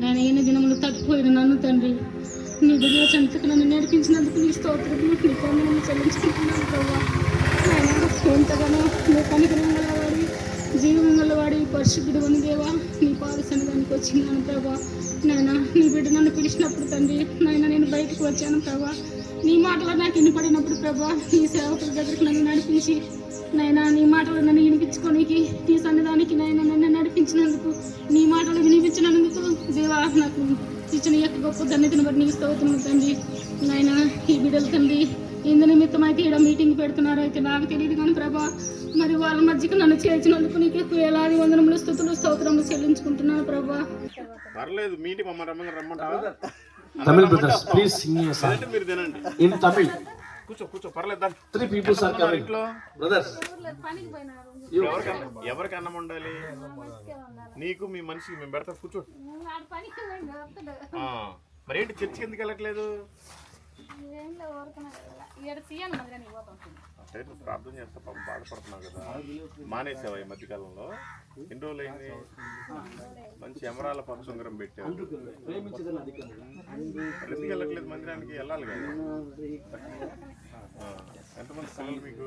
నేను అయిన దినములు తప్పిపోయిన నన్ను తండ్రి నీ బిడ్డల చెంతకు నన్ను నేర్పించినందుకు నీ స్తోత్రములు నీ కొందనము చెల్లించుకుంటున్నాను ప్రభా. ఆయన ఎంతగానో నీ కనికరం గలవాడి జీవం గలవాడి పరిశుద్ధుడు అని దేవా నీ పాద సన్నిధానికి వచ్చినాను ప్రభా. నాయన నీ బిడ్డ నన్ను పిలిచినప్పుడు తండ్రి నాయన నేను బయటకు వచ్చాను ప్రభా. నీ మాటలు నాకు వినపడినప్పుడు ప్రభా నీ సేవకుల దగ్గరికి నన్ను నడిపించి నాయన నీ మాటలు నన్ను వినిపించుకోనికి నీ సన్నిధానికి నాయన నన్ను నడిపించినందుకు నీ మాటలు వినిపించినందుకు దేవా నాకు ఇచ్చిన యొక్క గొప్ప ధన్యతను బట్టి నీకు స్తోత్రములు తండ్రి. నాయన ఈ బిడ్డలు తండ్రి ఇందు నిమిత్తం అయితే ఇక్కడ మీటింగ్ పెడుతున్నారు అయితే నాకు తెలియదు కానీ ప్రభా మరి వాళ్ళ మధ్యకు నన్ను చేర్చినందుకు నీకు ఎక్కువ వేలాది వందనములు స్తుతులు స్తోత్రములు చెల్లించుకుంటున్నాను ప్రభా. పర్లేదు మీటింగ్ రమ్మంటారా? Tamil brothers, please sing a song మీరు తినండి in Tamil. కూర్చో పర్లేదు. 3 people are coming. ఇంట్లో Brothers, ఎవరికి అన్నం ఉండాలి? నీకు మీ మనిషికి మేము పెడతాం. కూర్చో. మరి ఏంటి చర్చికి ఎందుకు వెళ్ళట్లేదు? ప్రార్థన చేస్తా బాధపడుతున్నావు కదా, మానేసావా ఈ మధ్యకాలంలో? ఎన్ని రోజులు అయింది? మంచి ఎమరాల పక్షుంగరం పెట్టావు. ఎందుకు వెళ్ళట్లేదు మందిరానికి? వెళ్ళాలి కదా. ఎంతమంది పిల్లలు మీకు?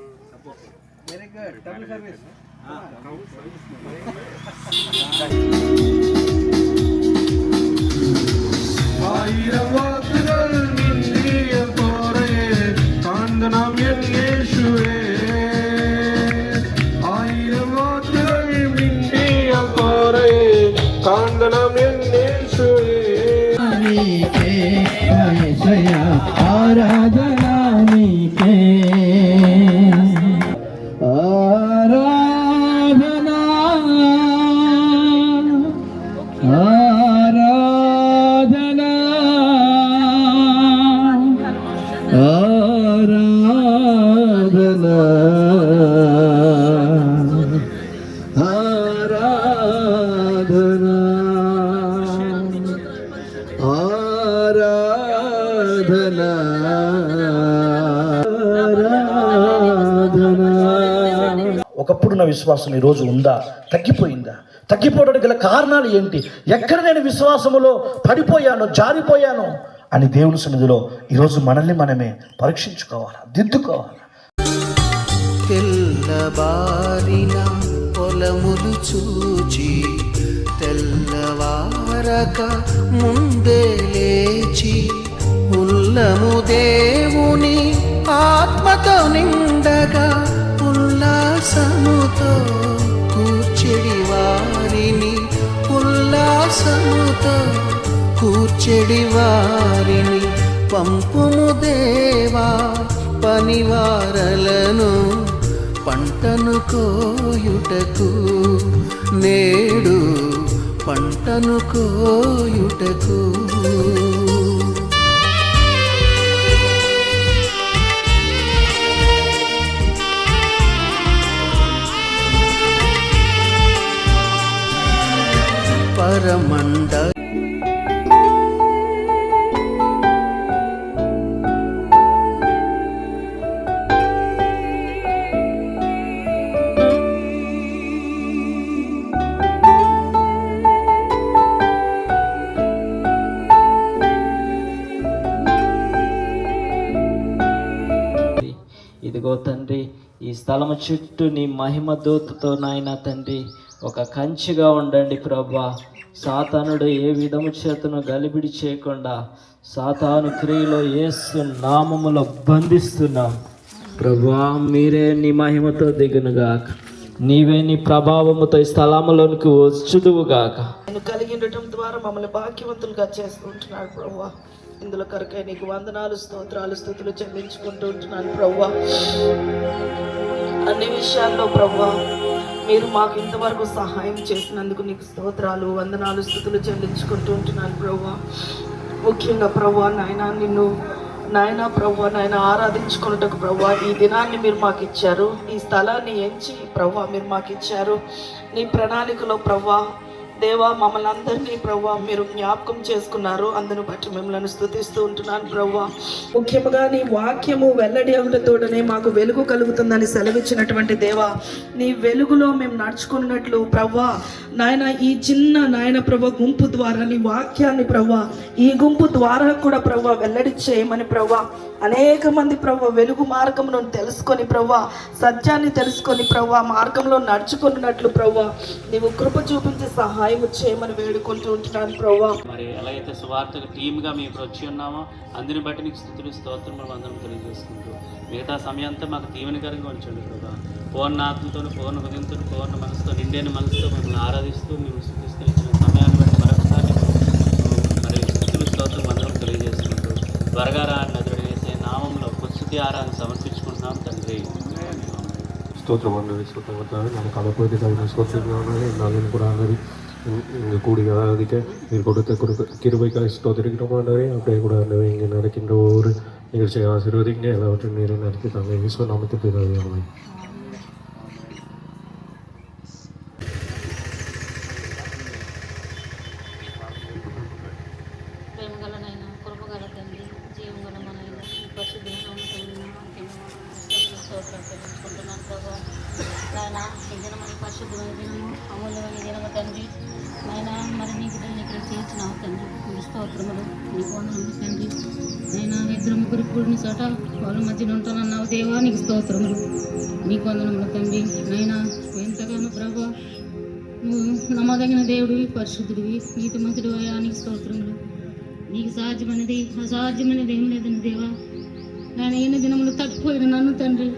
ఆరాధనా నీకే ఆరాధనా ఆరాధనా ఆరాధనా ఆరాధనా ఆరాధనా ఒకప్పుడు నా విశ్వాసం ఈరోజు ఉందా, తగ్గిపోయిందా? తగ్గిపోవడానికి గల కారణాలు ఏంటి? ఎక్కడ నేను విశ్వాసములో పడిపోయాను, జారిపోయాను అని దేవుని సన్నిధిలో ఈరోజు మనల్ని మనమే పరీక్షించుకోవాలా, దిద్దుకోవాలా. తెల్లబారిన పొలములు చూచి తెల్లవారక ముందే లేచి ఉల్లము దేవుని ఆత్మతో నిండగా ఉల్లాసముతో కూర్చెడి వారిని ఉల్లాసముతో కూర్చెడి వారిని పంపుము దేవా పనివారలను పంటను కోయుటకు నేడు పంటను కోయుటకు. పరమండ ఇదిగో తండ్రి ఈ స్థలము చుట్టూ నీ మహిమ దూతతో నాయన తండ్రి ఒక కంచిగా ఉండండి ప్రభా. సాతానుడు ఏ విధము చేతను గలిబిడి చేయకుండా సాతాను క్రియలో యేసు నామములో బంధిస్తున్నాం ప్రభా. మీరే నీ మహిమతో దిగునుగాక, నీవే నీ ప్రభావముతో ఈ స్థలములోనికి వచ్చుదువుగాక. నేను కలిగి ఉండటం ద్వారా మమ్మల్ని భాగ్యవంతులుగా చేస్తుంటున్నాడు ప్రభువా. ఇందులో కరకై నీకు వందనాలు, స్తోత్రాలు, స్తుతులు చెల్లించుకుంటూ ఉంటున్నాను ప్రభువా. అన్ని విషయాల్లో ప్రభువా మీరు మాకు ఇంతవరకు సహాయం చేసినందుకు నీకు స్తోత్రాలు, వందనాలు, స్తుతులు చెల్లించుకుంటూ ఉంటున్నాను ప్రభువా. ముఖ్యంగా ప్రభువా నాయన ప్రభువా ఆరాధించుకున్నట్టుకు ప్రభువా ఈ దినాన్ని మీరు మాకు ఇచ్చారు, ఈ స్థలాన్ని ఎంచి ప్రభువా మీరు మాకు ఇచ్చారు. నీ ప్రణాళికలో ప్రభువా దేవా మమ్మల్ని అందరినీ ప్రభా మీరు జ్ఞాపకం చేసుకున్నారు. అందును బట్టి మిమ్మల్ని స్తుతిస్తూ ఉంటున్నాను ప్రభా. ముఖ్యంగా నీ వాక్యము వెల్లడి అవుటతోడనే మాకు వెలుగు కలుగుతుందని సెలవిచ్చినటువంటి దేవా, నీ వెలుగులో మేము నడుచుకున్నట్లు ప్రభా నాయన ఈ చిన్న నాయన ప్రభా గుంపు ద్వారా నీ వాక్యాన్ని ప్రభా ఈ గుంపు ద్వారా కూడా ప్రభా వెల్లడి చేయమని ప్రభా అనేక మంది ప్రభా వెలుగు మార్గమును తెలుసుకొని ప్రభా సత్యాన్ని తెలుసుకొని ప్రభా మార్గంలో నడుచుకున్నట్లు ప్రభా నీవు కృప చూపించి సహాయం చేయమని వేడుకుంటూ ఉంటున్నాను ప్రభా. మరి ఎలా అయితే సువార్తకు టీమ్గా మేము ఇప్పుడు వచ్చి ఉన్నామో అందుని బట్టి నీకు స్తుతులు స్తోత్రములు అందరం తెలియజేసుకుంటూ మిగతా సమయం అంతా మాకు దీవెనకరంగా ఉంచండి ప్రభా. పూర్ణ ఆత్మతో పూర్ణ హృదయంతో పూర్ణ మనసుతో నిండైన మనసుతో మిమ్మల్ని ఆరాధిస్తూ మేము స్తుతిస్తూ ఇచ్చిన సమయాన్ని బట్టి మరొకసారి మరి స్తుతులు స్తోత్రం అందరం తెలియజేసుకుంటూ త్వరగా నదుడు వేసే నామంలో పుస్తృతి ఆరాధన సమర్పించుకుంటున్నాం తండ్రి. స్తోత్రం అన్నది స్తోత్రం ನಮ್ಮ ಕಳಪತಿ ಕವಿನ ಸ್ತೋತ್ರಗಳನ್ನದೆ ನಾವೇನು ಕೂಡ ಅನ್ನది கூடி அதுக்கு நீர் கொடுத்த கிருபைக்காய் ஸ்தோத்திரிக்கிறோம் ஆண்டவரே. அப்படியே கூட ஆண்டவரே இங்கே நடக்கின்ற ஒவ்வொரு நிகழ்ச்சியை ஆசீர்வதிங்க, எல்லாவற்றையும் நீரை நடத்தி தாங்க. ஈஸ்வர நாமத்தை பிதாவே. ప్రేమగలనైనా కృపగల తండ్రి జీవంగలమనైనా పరిశుద్ధంగా ప్రభావ నాయన ఈ దినమని పరిశుద్ధమైన దినము అమూల్యమైన దినము తండ్రి నాయన మరి నీ బిడ్డల్ని ఇక్కడ చేర్చినావు తండ్రి. నీ స్తోత్రములు నీకు వందనములు తండ్రి. నైనా ఇద్దరు ముగ్గురు కూడిన చోట వాళ్ళ మధ్యన ఉంటానన్నావు దేవా, నీకు స్తోత్రములు నీకు వందనములు తండ్రి. నైనా ఎంతగానో ప్రభా నువ్వు నమ్మదగిన దేవుడివి, పరిశుద్ధుడివి, నీతిమంతుడు అయ్యా, నీకు స్తోత్రములు. నీకు సాధ్యమైనది అసాధ్యమైనది ఏం లేదని దేవా. నేను ఎన్ని దినములు తప్పిపోయిన నన్ను తండ్రి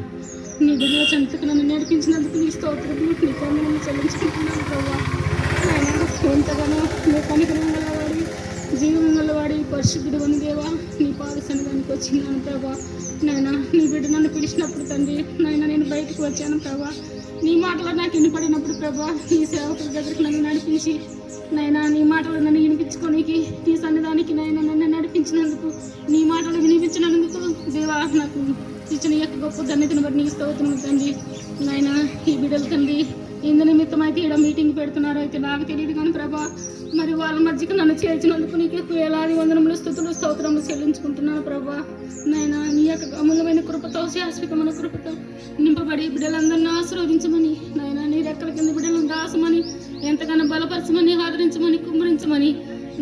నీ బిడ్డల చెంతకు నన్ను నడిపించినందుకు నీ స్తోత్రములు నీకు వందనములు చెల్లించుకుంటున్నాను ప్రభా. నేను ఎంతగానో నీ కనికరం గలవాడి జీవం గలవాడి పరిశుద్ధుడు అని దేవా నీ పాద సన్నిధానికి వచ్చినాను ప్రభా. నాయన నీ బిడ్డ నన్ను పిలిచినప్పుడు తండ్రి నాయన నేను బయటకు వచ్చాను ప్రభా. నీ మాటలు నాకు వినపడినప్పుడు ప్రభా నీ సేవకుల దగ్గరికి నన్ను నడిపించి నైనా నీ మాటలు నన్ను వినిపించుకోనికి నీ సన్నిధానికి నైనా నన్ను నడిపించినందుకు నీ మాటలు వినిపించినందుకు దేవా నాకు ఇచ్చిన యొక్క గొప్ప ధన్యతను బట్టి నీకు స్తోత్రము తండ్రి. నాయన ఈ బిడ్డలు తండ్రి ఇందు నిమిత్తం అయితే ఇక్కడ మీటింగ్ పెడుతున్నారు అయితే నాకు తెలియదు కానీ ప్రభా మరి వాళ్ళ మధ్యకు నన్ను చేర్చినందుకు నీకు వేలాది వందనములు స్తుతులు స్తోత్రములు చెల్లించుకుంటున్నాను ప్రభా. నాయన నీ యొక్క అమూల్యమైన కృపతో శాశ్వతమైన కృపతో నింపబడి బిడ్డలందరినీ ఆశీర్వదించమని నాయన నీ రెక్కల కింద బిడ్డలను దాసమని ఎంతగానో బలపరచమని ఆదరించమని కుమ్మరించమని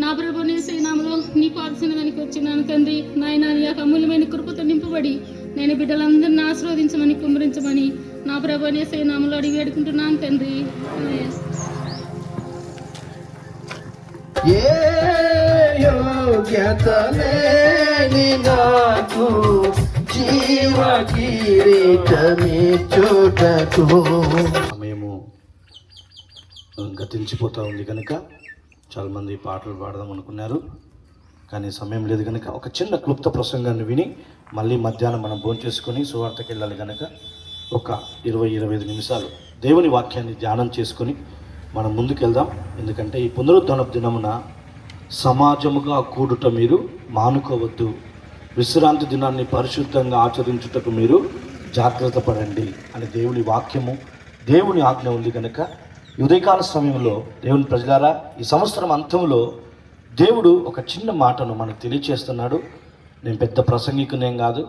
నా ప్రభు నేసే నామలో నీ పాదసన్నిధానికి వచ్చినాను తండ్రి. నాయన నీ యొక్క అమూల్యమైన కృపతో నింపబడి నేను బిడ్డలందరినీ ఆశీర్వదించమని కుమ్మరించమని నా ప్రభు నేసే నామలో అడిగి వేడుకుంటున్నాను తండ్రి. ఏ యోగ్యత లేని నాకు జీవ కిరీటమి చూటకు. సమయము గతించిపోతూ ఉంది కనుక చాలామంది పాటలు పాడదాం అనుకున్నారు, కానీ సమయం లేదు కనుక ఒక చిన్న క్లుప్త ప్రసంగాన్ని విని మళ్ళీ మధ్యాహ్నం మనం భోంచేసుకొని సువార్తకి వెళ్ళాలి కనుక ఒక 20-25 నిమిషాలు దేవుని వాక్యాన్ని ధ్యానం చేసుకొని మనం ముందుకెళ్దాం. ఎందుకంటే ఈ పునరుద్ధరణ దినమున సమాజముగా కూడుట మీరు మానుకోవద్దు, విశ్రాంతి దినాన్ని పరిశుద్ధంగా ఆచరించుటకు మీరు జాగ్రత్త పడండి అని దేవుని వాక్యము దేవుని ఆజ్ఞ ఉంది కనుక ఉదయకాల సమయంలో దేవుని ప్రజలారా ఈ సంవత్సరం అంతంలో దేవుడు ఒక చిన్న మాటను మనకు తెలియచేస్తున్నాడు. నేను పెద్ద ప్రసంగికునేం కాదు,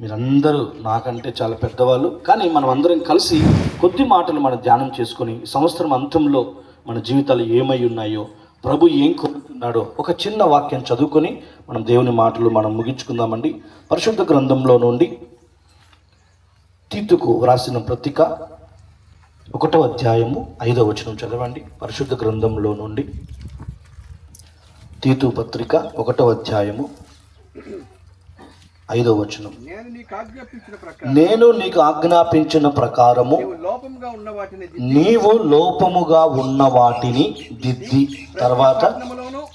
మీరందరూ నాకంటే చాలా పెద్దవాళ్ళు, కానీ మనం అందరం కలిసి కొద్ది మాటలు మనం ధ్యానం చేసుకొని సంవత్సరం అంతంలో మన జీవితాలు ఏమై ఉన్నాయో ప్రభు ఏం కోరుతున్నాడో ఒక చిన్న వాక్యం చదువుకొని మనం దేవుని మాటలు మనం ముగించుకుందామండి. పరిశుద్ధ గ్రంథంలో నుండి తీతుకు వ్రాసిన పత్రిక 1వ అధ్యాయము 5వ వచనం చదవండి. పరిశుద్ధ గ్రంథంలో నుండి తీతు పత్రిక 1వ అధ్యాయము 5వ వచనం. నేను నీకు ఆజ్ఞాపించిన ప్రకారము నీవు లోపముగా ఉన్న వాటిని దిద్ది. తర్వాత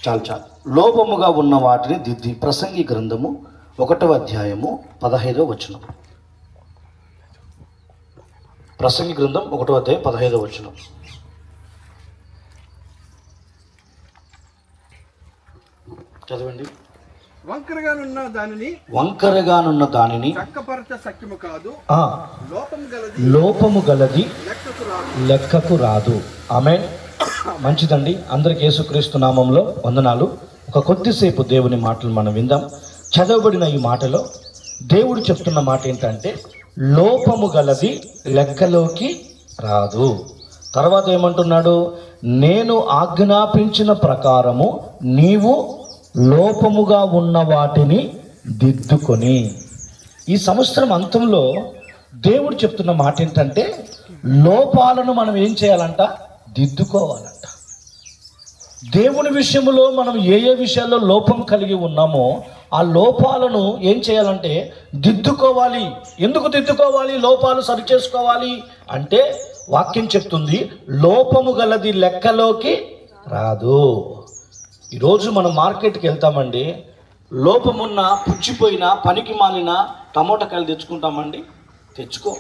చాలు లోపముగా ఉన్న వాటిని దిద్ది. ప్రసంగి గ్రంథము 1వ అధ్యాయము 15వ వచనం. ప్రసంగి గ్రంథం 1వ అధ్యాయం 15వ వచనం. చదవండి. వంకరగానున్న దానిని లోపము గలది లెక్కకు రాదు. ఆమేన్. మంచిదండి. అందరికి యేసుక్రీస్తు నామంలో వందనాలు. ఒక కొద్దిసేపు దేవుని మాటలు మనం విందాం. చదవబడిన ఈ మాటలో దేవుడు చెప్తున్న మాట ఏంటంటే, లోపము గలది లెక్కలోకి రాదు. తర్వాత ఏమంటున్నాడు? నేను ఆజ్ఞాపించిన ప్రకారము నీవు లోపముగా ఉన్న వాటిని దిద్దుకొని. ఈ సంవత్సరం అంతంలో దేవుడు చెప్తున్న మాట ఏంటంటే, లోపాలను మనం ఏం చేయాలంట? దిద్దుకోవాలంట. దేవుని విషయంలో మనం ఏ విషయాల్లో లోపం కలిగి ఉన్నామో ఆ లోపాలను ఏం చేయాలంటే దిద్దుకోవాలి. ఎందుకు దిద్దుకోవాలి? లోపాలు సరిచేసుకోవాలి అంటే వాక్యం చెప్తుంది, లోపము గలది లెక్కలోకి రాదు. ఈరోజు మనం మార్కెట్కి వెళ్తామండి, లోపమున్న పుచ్చిపోయిన పనికి మాలిన టమోటాకాయలు తెచ్చుకుంటామండి? తెచ్చుకో.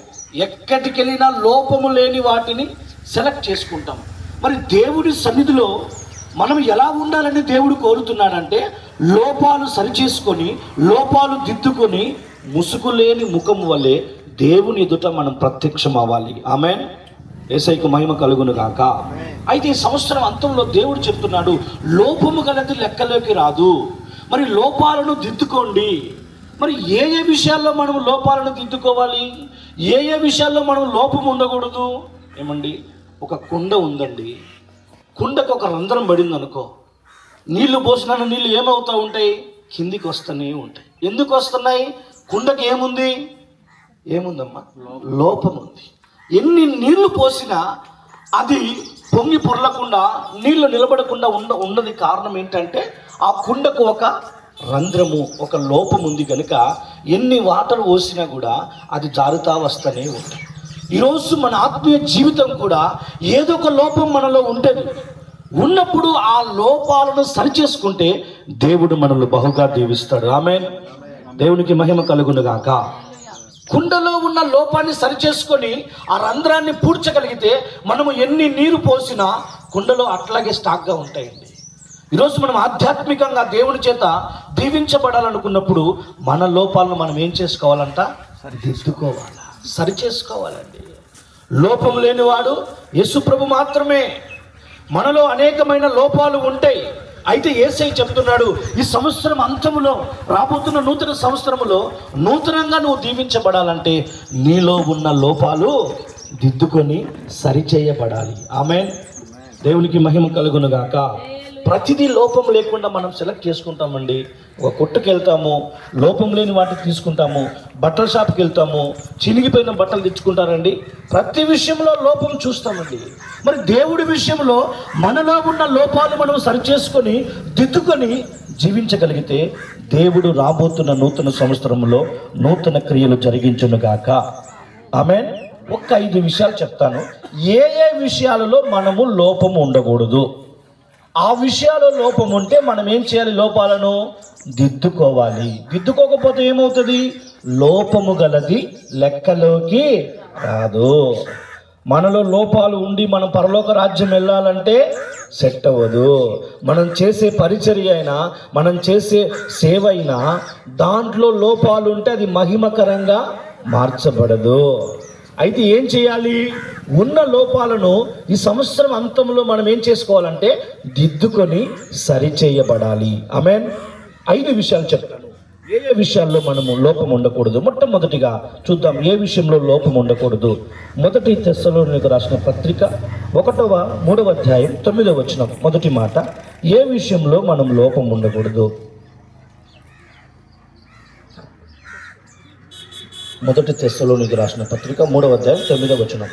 ఎక్కడికి వెళ్ళినా లోపము లేని వాటిని సెలెక్ట్ చేసుకుంటాం. మరి దేవుడి సన్నిధిలో మనం ఎలా ఉండాలని దేవుడు కోరుతున్నాడంటే, లోపాలు సరిచేసుకొని లోపాలు దిద్దుకొని ముసుగు లేని ముఖము వలె దేవుని ఎదుట మనం ప్రత్యక్షం అవ్వాలి. ఆమేన్. యేసయ్యకు మహిమ కలుగును గాక. అయితే ఈ సంవత్సరం అంతంలో దేవుడు చెప్తున్నాడు, లోపము గలది లెక్కలోకి రాదు. మరి లోపాలను దిద్దుకోండి. మరి ఏ విషయాల్లో మనం లోపాలను దిద్దుకోవాలి? ఏ విషయాల్లో మనం లోపం ఉండకూడదు? ఏమండి, ఒక కుండ ఉందండి, కుండకు ఒక రంధ్రం పడింది అనుకో, నీళ్లు పోసిన నీళ్ళు ఏమవుతూ ఉంటాయి? కిందికి వస్తూనే ఉంటాయి. ఎందుకు వస్తున్నాయి? కుండకి ఏముంది? ఏముందమ్మా? లోపం ఉంది. ఎన్ని నీళ్లు పోసినా అది పొంగి పొర్లకుండా, నీళ్లు నిలబడకుండా ఉన్నది కారణం ఏంటంటే, ఆ కుండకు ఒక రంధ్రము, ఒక లోపం ఉంది కనుక ఎన్ని వాటర్ పోసినా కూడా అది జారుతా వస్తూనే ఉంటాయి. ఈరోజు మన ఆత్మీయ జీవితం కూడా ఏదో ఒక లోపం మనలో ఉంటుంది. ఉన్నప్పుడు ఆ లోపాలను సరిచేసుకుంటే దేవుడు మనల్ని బహుగా దీవిస్తాడు. ఆమేన్. దేవునికి మహిమ కలుగును గాక. కుండలో ఉన్న లోపాన్ని సరిచేసుకొని ఆ రంధ్రాన్ని పూడ్చగలిగితే మనము ఎన్ని నీరు పోసినా కుండలో అట్లాగే స్టాక్గా ఉంటాయండి. ఈరోజు మనం ఆధ్యాత్మికంగా దేవుని చేత దీవించబడాలనుకున్నప్పుడు మన లోపాలను మనం ఏం చేసుకోవాలంట? దిద్దుకోవాలా, సరిచేసుకోవాలండి. లోపం లేనివాడు యేసుప్రభు మాత్రమే. మనలో అనేకమైన లోపాలు ఉంటాయి. అయితే యేసయ్య చెప్తున్నాడు, ఈ సంవత్సరం అంతములో, రాబోతున్న నూతన సంవత్సరములో నూతనంగా నువ్వు దీవించబడాలంటే నీలో ఉన్న లోపాలు దిద్దుకొని సరిచేయబడాలి. ఆమేన్. దేవునికి మహిమ కలుగును గాక. ప్రతిదీ లోపం లేకుండా మనం సెలెక్ట్ చేసుకుంటామండి. ఒక కొట్టుకు వెళ్తాము, లోపం లేని వాటిని తీసుకుంటాము. బట్టల షాప్కి వెళ్తాము, చినిగిపోయిన బట్టలు తెచ్చుకుంటారండి. ప్రతి విషయంలో లోపం చూస్తామండి. మరి దేవుడి విషయంలో మనలో ఉన్న లోపాలు మనం సరిచేసుకొని దిద్దుకొని జీవించగలిగితే దేవుడు రాబోతున్న నూతన సంవత్సరంలో నూతన క్రియలు జరిగించునుగాక. ఆమేన్. ఒక్క 5 విషయాలు చెప్తాను. ఏ విషయాలలో మనము లోపము ఉండకూడదు, ఆ విషయాల్లో లోపం ఉంటే మనం ఏం చేయాలి? లోపాలను దిద్దుకోవాలి. దిద్దుకోకపోతే ఏమవుతుంది? లోపము గలది లెక్కలోకి రాదు. మనలో లోపాలు ఉండి మనం పరలోక రాజ్యం వెళ్ళాలంటే సెట్ అవ్వదు. మనం చేసే పరిచర్య అయినా, మనం చేసే సేవ అయినా దాంట్లో లోపాలు ఉంటే అది మహిమకరంగా మార్చబడదు. అయితే ఏం చేయాలి? ఉన్న లోపాలను ఈ సంవత్సరం అంతంలో మనం ఏం చేసుకోవాలంటే దిద్దుకొని సరిచేయబడాలి. ఆమేన్. 5 విషయాలు చెప్తాను. ఏ విషయాల్లో మనము లోపం ఉండకూడదు. మొట్టమొదటిగా చూద్దాం ఏ విషయంలో లోపం ఉండకూడదు. 1 తెస్సలోనికీయులకు రాసిన పత్రిక 1వ అధ్యాయం 9వ వచనం మొదటి మాట. ఏ విషయంలో మనం లోపం ఉండకూడదు? 1 తెస్సలోనికీయులకు రాసిన పత్రిక 3వ అధ్యాయం 9వ వచనం.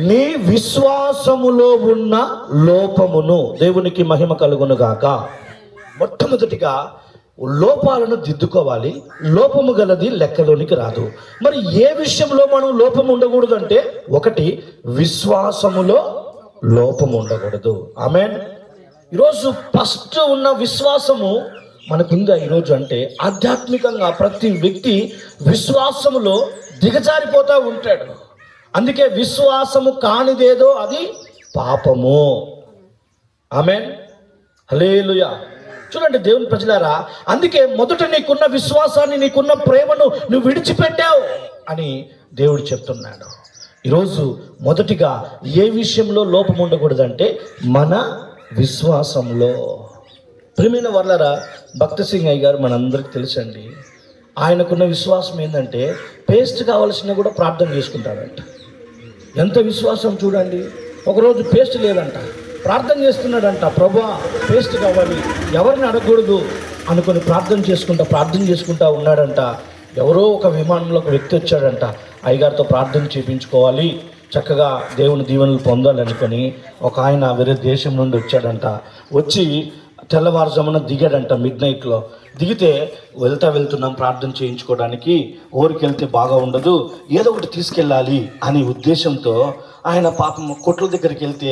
నీ విశ్వాసములో ఉన్న లోపమును, దేవునికి మహిమ కలుగును గాక. మొట్టమొదటిగా లోపాలను దిద్దుకోవాలి. లోపము గలది లెక్కలోనికి రాదు. మరి ఏ విషయంలో మనం లోపం ఉండకూడదు అంటే, 1 విశ్వాసములో లోపము ఉండకూడదు. ఆమేన్. ఈరోజు ఫస్ట్ ఉన్న విశ్వాసము మనకుందా ఈరోజు అంటే, ఆధ్యాత్మికంగా ప్రతి వ్యక్తి విశ్వాసములో దిగజారిపోతూ ఉంటాడు. అందుకే విశ్వాసము కానిదేదో అది పాపము. ఆమేన్. హల్లెలూయా. చూడండి దేవుని ప్రజలారా, అందుకే మొదట నీకున్న విశ్వాసాన్ని, నీకున్న ప్రేమను నువ్వు విడిచిపెట్టావు అని దేవుడు చెప్తున్నాడు. ఈరోజు మొదటిగా ఏ విషయంలో లోపం ఉండకూడదంటే మన విశ్వాసంలో. ప్రియమైన వాళ్ళరా, భక్త సింగ్ అయ్య గారు మనందరికి తెలుసండి. ఆయనకున్న విశ్వాసం ఏంటంటే పేస్ట్ కావాల్సిన కూడా ప్రార్థన చేసుకుంటాడంట. ఎంత విశ్వాసం చూడండి. ఒకరోజు పేస్ట్ లేదంట, ప్రార్థన చేస్తున్నాడంట, ప్రభా పేస్ట్ కావాలి, ఎవరిని అడగకూడదు అనుకొని ప్రార్థన చేసుకుంటా ఉన్నాడంట. ఎవరో ఒక విమానంలో ఒక వ్యక్తి వచ్చాడంట, అయ్యగారితో ప్రార్థన చేయించుకోవాలి, చక్కగా దేవుని దీవెనలు పొందాలనుకొని. ఒక ఆయన వేరే దేశం నుండి వచ్చాడంట. వచ్చి తెల్లవారుజామున దిగాడంట, మిడ్నైట్లో దిగితే వెళ్తున్నాం ప్రార్థన చేయించుకోవడానికి, ఊరికి వెళ్తే బాగా ఉండదు, ఏదో ఒకటి తీసుకెళ్ళాలి అనే ఉద్దేశంతో ఆయన పాపం కొట్ల దగ్గరికి వెళ్తే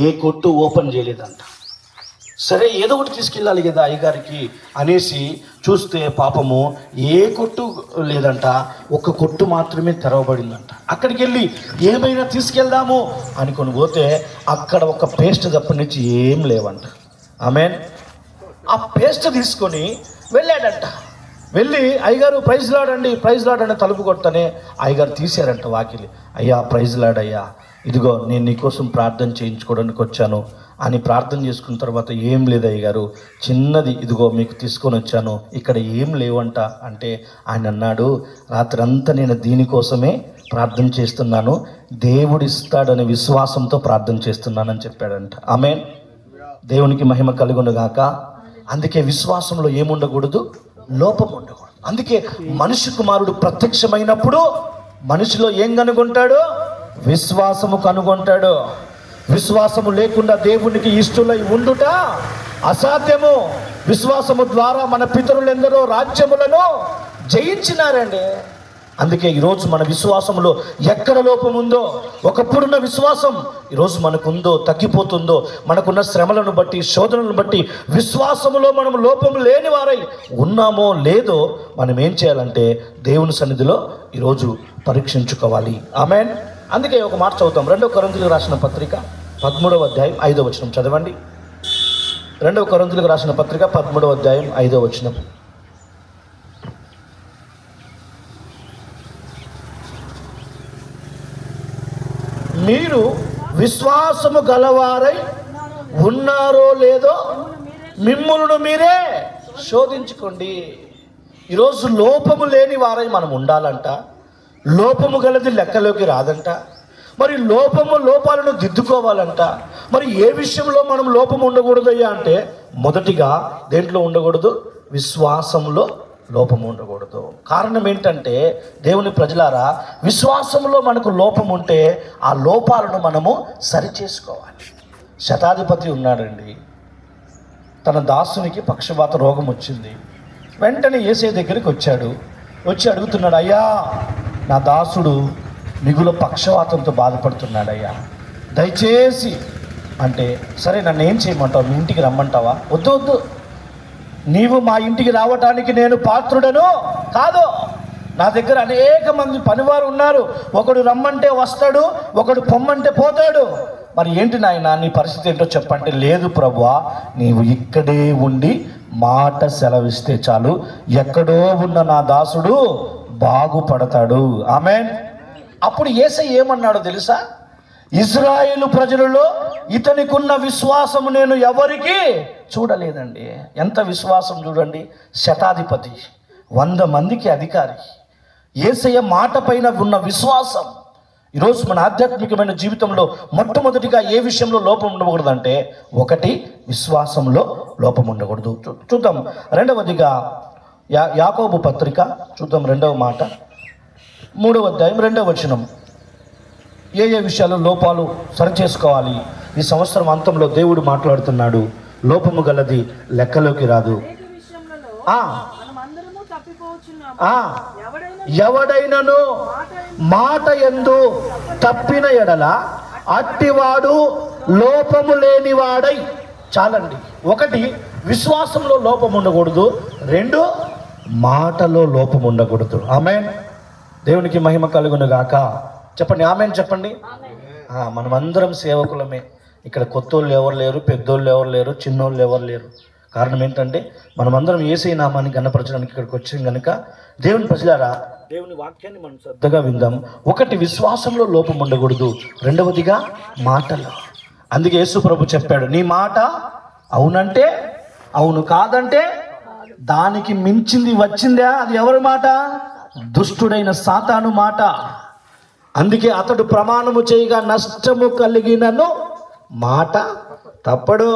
ఏ కొట్టు ఓపెన్ చేయలేదంట. సరే ఏదో ఒకటి తీసుకెళ్ళాలి కదా అయ్యగారికి అనేసి చూస్తే పాపము ఏ కొట్టు లేదంట, ఒక కొట్టు మాత్రమే తెరవబడిందంట. అక్కడికి వెళ్ళి ఏమైనా తీసుకెళ్దాము అనుకొని పోతే అక్కడ ఒక పేస్ట్ తప్ప నుంచి ఏం లేవంట. ఆమేన్. ఆ పేస్ట్ తీసుకొని వెళ్ళాడంట. వెళ్ళి అయ్యగారు ప్రైజ్ లాడ్ అని తలుపు కొడతానే అయ్యగారు తీశారంట వాకిలి. అయ్యా ప్రైజ్ లాడ్ అయ్యా, ఇదిగో నేను నీకోసం ప్రార్థన చేయించుకోవడానికి వచ్చాను అని ప్రార్థన చేసుకున్న తర్వాత, ఏం లేదు అయ్యగారు, చిన్నది ఇదిగో మీకు తీసుకొని వచ్చాను, ఇక్కడ ఏం లేవంట అంటే ఆయన అన్నాడు, రాత్రంతా నేను దీనికోసమే ప్రార్థన చేస్తున్నాను, దేవుడు ఇస్తాడనే విశ్వాసంతో ప్రార్థన చేస్తున్నానని చెప్పాడంట. ఆమేన్. దేవునికి మహిమ కలుగును గాక. అందుకే విశ్వాసంలో ఏముండకూడదు, లోపం ఉండకూడదు. అందుకే మనిషి కుమారుడు ప్రత్యక్షమైనప్పుడు మనిషిలో ఏం కనుగొంటాడు, విశ్వాసము కనుగొంటాడు. విశ్వాసము లేకుండా దేవునికి ఇష్టలై ఉండుట అసాధ్యము. విశ్వాసము ద్వారా మన పితరులెందరో రాజ్యములను జయించినారండి. అందుకే ఈరోజు మన విశ్వాసంలో ఎక్కడ లోపం ఉందో, ఒకప్పుడున్న విశ్వాసం ఈరోజు మనకుందో తగ్గిపోతుందో, మనకున్న శ్రమలను బట్టి శోధనలను బట్టి విశ్వాసములో మనం లోపం లేని వారై ఉన్నామో లేదో మనం ఏం చేయాలంటే దేవుని సన్నిధిలో ఈరోజు పరీక్షించుకోవాలి. ఆమేన్. అందుకే ఒక మాట చదువుతాం. 2 కొరింథీయులకు రాసిన పత్రిక 13వ అధ్యాయం 5వ వచనం చదవండి. 2 కొరింథీయులకు రాసిన పత్రిక 13వ అధ్యాయం 5వ వచనం. మీరు విశ్వాసము గలవారై ఉన్నారో లేదో మిమ్ములను మీరే శోధించుకోండి. ఈరోజు లోపము లేని వారై మనం ఉండాలంట. లోపము గలది లెక్కలోకి రాదంట. మరి లోపాలను దిద్దుకోవాలంట. మరి ఏ విషయంలో మనం లోపం ఉండకూడదయ్యా అంటే, మొదటిగా దేంట్లో ఉండకూడదు, విశ్వాసంలో లోపం ఉండకూడదు. కారణం ఏంటంటే దేవుని ప్రజలారా, విశ్వాసంలో మనకు లోపం ఉంటే ఆ లోపాలను మనము సరిచేసుకోవాలి. శతాధిపతి ఉన్నాడండి, తన దాసునికి పక్షవాత రోగం వచ్చింది. వెంటనే యేసయ్య దగ్గరికి వచ్చి అడుగుతున్నాడు, అయ్యా నా దాసుడు మిగుల పక్షవాతంతో బాధపడుతున్నాడయ్యా, దయచేసి అంటే, సరే నన్ను ఏం చేయమంటావు, మీ ఇంటికి రమ్మంటావా? వద్దు, నీవు మా ఇంటికి రావటానికి నేను పాత్రుడను కాదు. నా దగ్గర అనేక మంది పనివారు ఉన్నారు, ఒకడు రమ్మంటే వస్తాడు, ఒకడు పొమ్మంటే పోతాడు. మరి ఏంటి నాయన నీ పరిస్థితి ఏంటో చెప్పంటే, లేదు ప్రభువా, నీవు ఇక్కడే ఉండి మాట సెలవిస్తే చాలు, ఎక్కడో ఉన్న నా దాసుడు బాగుపడతాడు. ఆమేన్. అప్పుడు యేసయ్య ఏమన్నాడో తెలుసా? ఇజ్రాయేలు ప్రజలలో ఇతనికున్న విశ్వాసము నేను ఎవరికి చూడలేదండి. ఎంత విశ్వాసం చూడండి. శతాధిపతి, 100 మందికి అధికారి, యేసయ్య మాట పైన ఉన్న విశ్వాసం. ఈరోజు మన ఆధ్యాత్మికమైన జీవితంలో మొట్టమొదటిగా ఏ విషయంలో లోపం ఉండకూడదంటే, 1 విశ్వాసంలో లోపం ఉండకూడదు. చూద్దాం. రెండవదిగా యాకోబు పత్రిక చూద్దాం, 2వ మాట, 3వ అధ్యాయం 2వ వచనం. ఏ విషయాలు లోపాలు సరిచేసుకోవాలి ఈ సంవత్సరం అంతంలో దేవుడు మాట్లాడుతున్నాడు. లోపము గలది లెక్కలోకి రాదు. ఎవడైనను మాట యందు తప్పిన ఎడల అట్టివాడు లోపము లేనివాడై. చాలండి. 1 విశ్వాసంలో లోపం ఉండకూడదు, 2 మాటలో లోపం ఉండకూడదు. ఆమేన్. దేవునికి మహిమ కలుగును గాక. చెప్పండి ఆమేన్ చెప్పండి. మనమందరం సేవకులమే. ఇక్కడ కొత్తోళ్ళు ఎవరు లేరు, పెద్దోళ్ళు ఎవరు లేరు, చిన్నోళ్ళు ఎవరు లేరు. కారణం ఏంటంటే మనమందరం యేసయ్య నామాన్ని గణపరచడానికి ఇక్కడికి వచ్చాం కనుక దేవుని ప్రజలారా, దేవుని వాక్యాన్ని మనం శ్రద్ధగా విందాం. ఒకటి, విశ్వాసంలో లోపం ఉండకూడదు. రెండవదిగా మాటలో. అందుకే యేసు ప్రభు చెప్పాడు, నీ మాట అవునంటే అవును, కాదంటే దానికి మించింది వచ్చిందా? అది ఎవరి మాట? దుష్టుడైన సాతాను మాట. అందుకే అతడు ప్రమాణము చేయగా నష్టము కలిగినను మాట తప్పడు.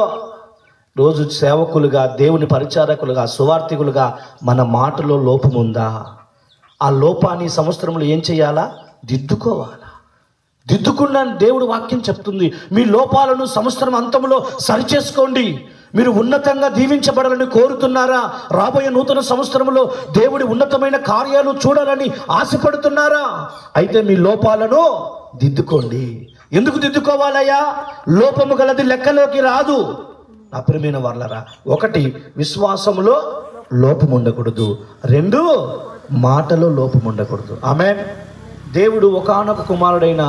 రోజు సేవకులుగా, దేవుని పరిచారకులుగా, సువార్థికులుగా మన మాటలో లోపం ఉందా? ఆ లోపాన్ని సంవత్సరంలో ఏం చేయాలా? దిద్దుకోవాలా. దిద్దుకున్న దేవుడు వాక్యం చెప్తుంది, మీ లోపాలను సంవత్సరం అంతంలో సరిచేసుకోండి. మీరు ఉన్నతంగా దీవించబడాలని కోరుతున్నారా? రాబోయే నూతన సంవత్సరంలో దేవుడి ఉన్నతమైన కార్యాలు చూడాలని ఆశపడుతున్నారా? అయితే మీ లోపాలను దిద్దుకోండి. ఎందుకు దిద్దుకోవాలయ్యా? లోపము గలది లెక్కలోకి రాదు. నా ప్రియమైన వాళ్ళరా, ఒకటి, విశ్వాసములో లోపం ఉండకూడదు. రెండు, మాటలో లోపం ఉండకూడదు. ఆమేన్. దేవుడు ఒకానొక కుమారుడైన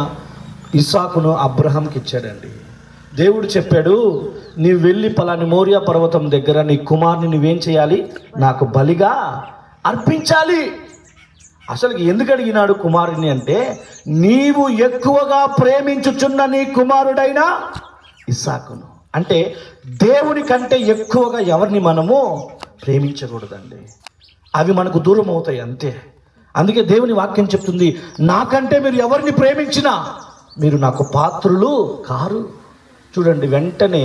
ఇస్సాకును అబ్రహాంకి ఇచ్చాడండి. దేవుడు చెప్పాడు, నీవు వెళ్ళి పలాని మోరియా పర్వతం దగ్గర నీ కుమారుని నువ్వేం చేయాలి? నాకు బలిగా అర్పించాలి. అసలు ఎందుకు అడిగినాడు కుమారుని అంటే, నీవు ఎక్కువగా ప్రేమించుచున్న నీ కుమారుడైన ఇస్సాకును. అంటే దేవుని కంటే ఎక్కువగా ఎవరిని మనము ప్రేమించకూడదండి. అవి మనకు దూరం అవుతాయి అంతే. అందుకే దేవుని వాక్యం చెప్తుంది, నాకంటే మీరు ఎవరిని ప్రేమించినా మీరు నాకు పాత్రులు కారు. చూడండి, వెంటనే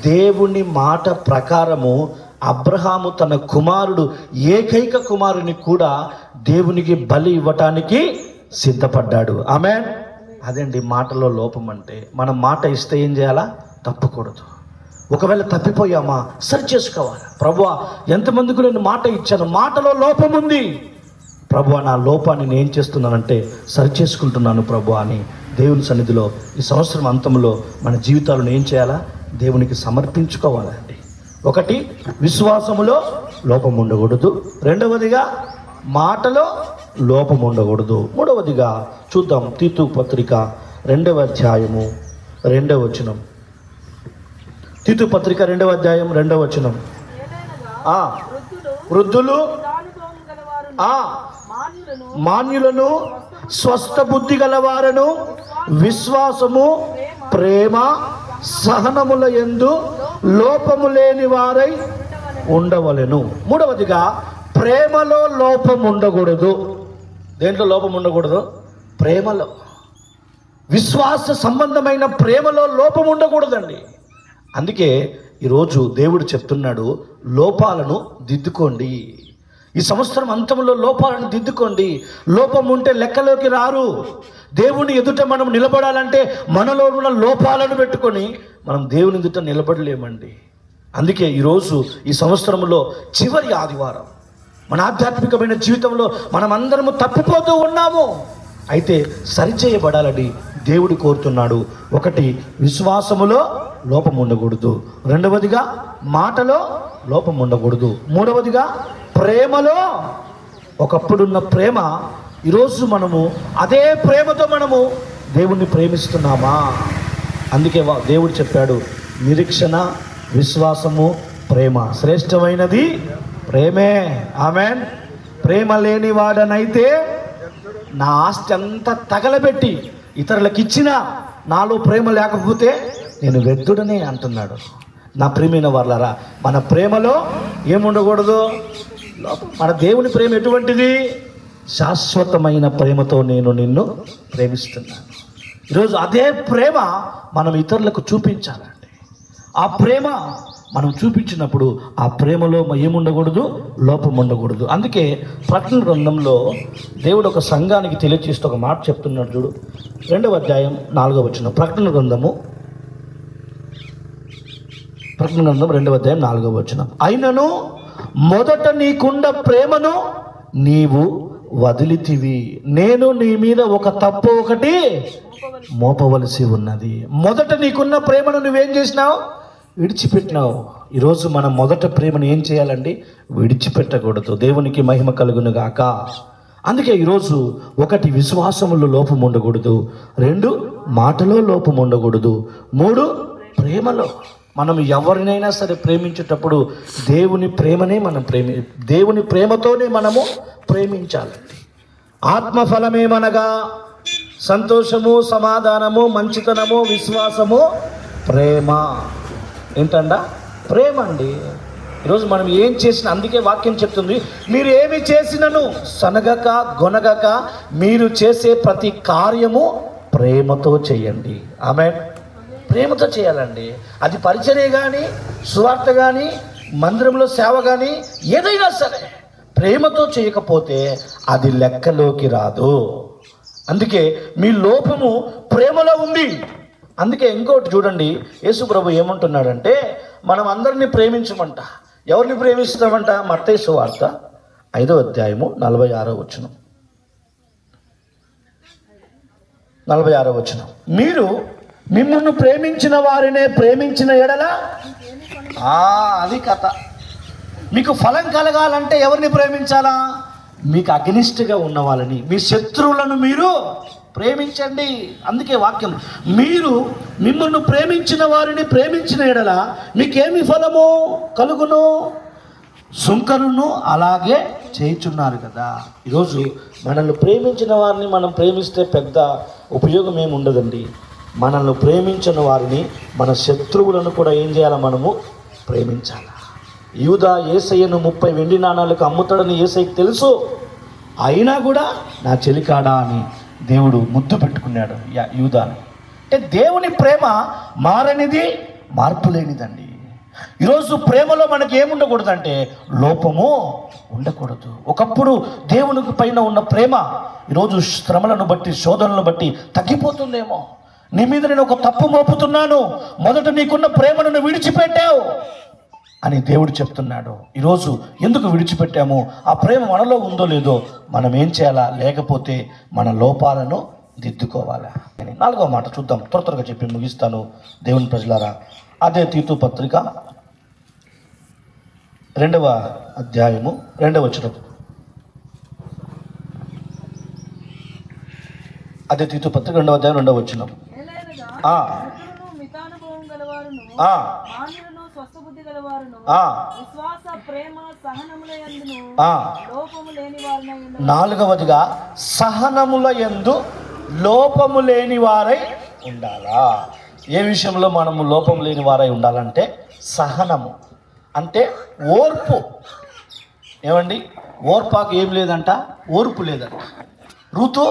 దేవుని మాట ప్రకారము అబ్రహాము తన కుమారుడు, ఏకైక కుమారుని కూడా దేవునికి బలి ఇవ్వటానికి సిద్ధపడ్డాడు. ఆమేన్. అదండి మాటలో లోపం అంటే. మనం మాట ఇస్తే ఏం చేయాలా? తప్పకూడదు. ఒకవేళ తప్పిపోయామా సరి చేసుకోవాలి. ప్రభువా, ఎంతమందికి నేను మాట ఇచ్చాను, మాటలో లోపం ఉంది, ప్రభువా నా లోపాన్ని నేను ఏం చేస్తున్నానంటే సరి చేసుకుంటున్నాను ప్రభువా అని దేవుని సన్నిధిలో ఈ సంవత్సరం అంతంలో మన జీవితాలను ఏం చేయాలా? దేవునికి సమర్పించుకోవాలండి. ఒకటి, విశ్వాసములో లోపం ఉండకూడదు. రెండవదిగా మాటలో లోపం ఉండకూడదు. మూడవదిగా చూద్దాం, తీతు పత్రిక 2వ అధ్యాయము 2వ వచనం. తీతు పత్రిక 2వ అధ్యాయం 2వ వచనం. వృద్ధులు మాన్యులను, స్వస్థ బుద్ధి గలవారను, విశ్వాసము, ప్రేమ, సహనముల యందు లోపము లేని వారై ఉండవలెను. మూడవదిగా ప్రేమలో లోపం ఉండకూడదు. దేంట్లో లోపం ఉండకూడదు? ప్రేమలో. విశ్వాస సంబంధమైన ప్రేమలో లోపం ఉండకూడదండి. అందుకే ఈరోజు దేవుడు చెప్తున్నాడు, లోపాలను దిద్దుకోండి. ఈ సంవత్సరం అంతంలో లోపాలను దిద్దుకోండి. లోపం ఉంటే లెక్కలోకి రారు. దేవుని ఎదుట మనం నిలబడాలంటే మనలో ఉన్న లోపాలను పెట్టుకొని మనం దేవుని ఎదుట నిలబడలేమండి. అందుకే ఈరోజు ఈ సంవత్సరంలో చివరి ఆదివారం మన ఆధ్యాత్మికమైన జీవితంలో మనం అందరము తప్పిపోతూ ఉన్నాము. అయితే సరిచేయబడాలని దేవుడు కోరుతున్నాడు. ఒకటి, విశ్వాసములో లోపం ఉండకూడదు. రెండవదిగా మాటలో లోపం ఉండకూడదు. మూడవదిగా ప్రేమలో, ఒకప్పుడున్న ప్రేమ ఈరోజు మనము అదే ప్రేమతో మనము దేవుణ్ణి ప్రేమిస్తున్నామా? అందుకే దేవుడు చెప్పాడు, నిరీక్షణ, విశ్వాసము, ప్రేమ శ్రేష్టమైనది ప్రేమే. ఆమేన్. ప్రేమ లేని వాడనైతే నా ఆస్తి అంతా తగలబెట్టి ఇతరులకు ఇచ్చినా నాలో ప్రేమ లేకపోతే నేను వ్యర్థుడనే అంటున్నాడు. నా ప్రియమైన వాళ్ళారా, మన ప్రేమలో ఏముండకూడదు? మన దేవుని ప్రేమ ఎటువంటిది? శాశ్వతమైన ప్రేమతో నేను నిన్ను ప్రేమిస్తున్నాను. ఈరోజు అదే ప్రేమ మనం ఇతరులకు చూపించాలండి. ఆ ప్రేమ మనం చూపించినప్పుడు ఆ ప్రేమలో ఏముండకూడదు? లోపం ఉండకూడదు. అందుకే ప్రకటన గ్రంథంలో దేవుడు ఒక సంఘానికి తెలియచేస్తూ ఒక మాట చెప్తున్నాడు. చూడు, 2వ అధ్యాయం 4వ వచనం. ప్రకటన గ్రంథం 2వ అధ్యాయం 4వ వచనం. అయినను మొదట నీకున్న ప్రేమను నీవు వదిలితివి, నేను నీ మీద ఒక తప్పు ఒకటి మోపవలసి ఉన్నది. మొదట నీకున్న ప్రేమను నువ్వేం చేసినావు? విడిచిపెట్టినావు. ఈరోజు మనం మొదట ప్రేమను ఏం చేయాలండి? విడిచిపెట్టకూడదు. దేవునికి మహిమ కలుగును గాక. అందుకే ఈరోజు ఒకటి, విశ్వాసములో లోపం ఉండకూడదు. 2, మాటలో లోపం ఉండకూడదు. 3, ప్రేమలో. మనం ఎవరినైనా సరే ప్రేమించేటప్పుడు దేవుని ప్రేమనే మనం దేవుని ప్రేమతోనే మనము ప్రేమించాలండి. ఆత్మఫలమేమనగా సంతోషము, సమాధానము, మంచితనము, విశ్వాసము, ప్రేమ. ఏంటంట? ప్రేమ అండి. ఈరోజు మనం ఏం చేసినా, అందుకే వాక్యం చెప్తుంది, మీరు ఏమి చేసినను సనగక గొనగక మీరు చేసే ప్రతి కార్యము ప్రేమతో చేయండి. ఆమేన్. ప్రేమతో చేయాలండి. అది పరిచర్య కానీ, సువార్త కానీ, మందిరంలో సేవ కానీ, ఏదైనా సరే ప్రేమతో చేయకపోతే అది లెక్కలోకి రాదు. అందుకే మీ లోపము ప్రేమలో ఉంది. అందుకే ఇంకోటి చూడండి, యేసు ప్రభు ఏమంటున్నాడంటే, మనం అందరినీ ప్రేమించమంట. ఎవరిని ప్రేమిస్తామంట? మత్తయి సువార్త 5వ అధ్యాయము 46వ వచనం. 46వ వచనం. మీరు మిమ్మల్ని ప్రేమించిన వారినే ప్రేమించిన ఎడల, అది కథ. మీకు ఫలం కలగాలంటే ఎవరిని ప్రేమించాలా? మీకు అగ్నిస్ట్గా ఉన్న వాళ్ళని, మీ శత్రువులను మీరు ప్రేమించండి. అందుకే వాక్యం, మీరు మిమ్మల్ని ప్రేమించిన వారిని ప్రేమించిన ఎడల మీకేమి ఫలము కలుగును? సుంకరును అలాగే చేయుచున్నారు కదా. ఈరోజు మనల్ని ప్రేమించిన వారిని మనం ప్రేమిస్తే పెద్ద ఉపయోగం ఏమి ఉండదండి. మనల్ని ప్రేమించిన వారిని, మన శత్రువులను కూడా ఏం చేయాలి? మనము ప్రేమించాలి. యూదా యేసయ్యను 30 వెండి నాణాలకు అమ్ముతాడని యేసయ్యకు తెలుసు. అయినా కూడా నా చెలికాడా అని దేవుడు ముద్దు పెట్టుకున్నాడు యూదాని. అంటే దేవుని ప్రేమ మారనిది, మార్పు లేనిదండి. ఈరోజు ప్రేమలో మనకి ఏముండకూడదంటే లోపము ఉండకూడదు. ఒకప్పుడు దేవునికి పైన ఉన్న ప్రేమ ఈరోజు శ్రమలను బట్టి, శోధనలను బట్టి తగ్గిపోతుందేమో. నీ మీద నేను ఒక తప్పు మోపుతున్నాను, మొదట నీకున్న ప్రేమను నువ్వు విడిచిపెట్టావు అని దేవుడు చెప్తున్నాడు. ఈరోజు ఎందుకు విడిచిపెట్టాము? ఆ ప్రేమ మనలో ఉందో లేదో మనం ఏం చేయాలా? లేకపోతే మన లోపాలను దిద్దుకోవాలా. 4వ మాట చూద్దాం, త్వరగా చెప్పి ముగిస్తాను. దేవుని ప్రజలారా, అదే తీతు పత్రిక 2వ అధ్యాయము 2వ వచనం. అదే తీతు పత్రిక 2వ అధ్యాయం 2వ వచనం. నాలుగవదిగా సహనముల యందు లోపము లేని వారై ఉండాలా. ఏ విషయంలో మనము లోపం లేని వారై ఉండాలంటే సహనము అంటే ఓర్పు. ఏమండి? ఓర్పాకు ఏం లేదంట? ఓర్పు లేదంట. ఋతు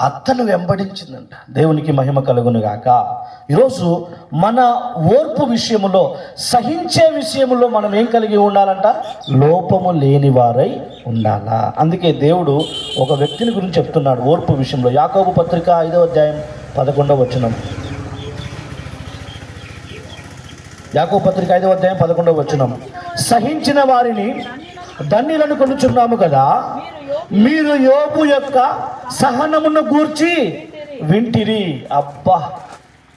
అత్తను వెంబడించిందంట. దేవునికి మహిమ కలుగును గాక. ఈరోజు మన ఓర్పు విషయంలో, సహించే విషయంలో మనం ఏం కలిగి ఉండాలంట? లోపము లేని వారై ఉండాలా. అందుకే దేవుడు ఒక వ్యక్తిని గురించి చెప్తున్నాడు ఓర్పు విషయంలో. యాకోబు పత్రిక 5వ అధ్యాయం 11వ వచనం. యాకోబు పత్రిక 5వ అధ్యాయం 11వ వచనం. సహించిన వారిని ధన్యులను కొనుచున్నాము కదా, మీరు యోబు యొక్క సహనమును గూర్చి వింటిరి. అబ్బా,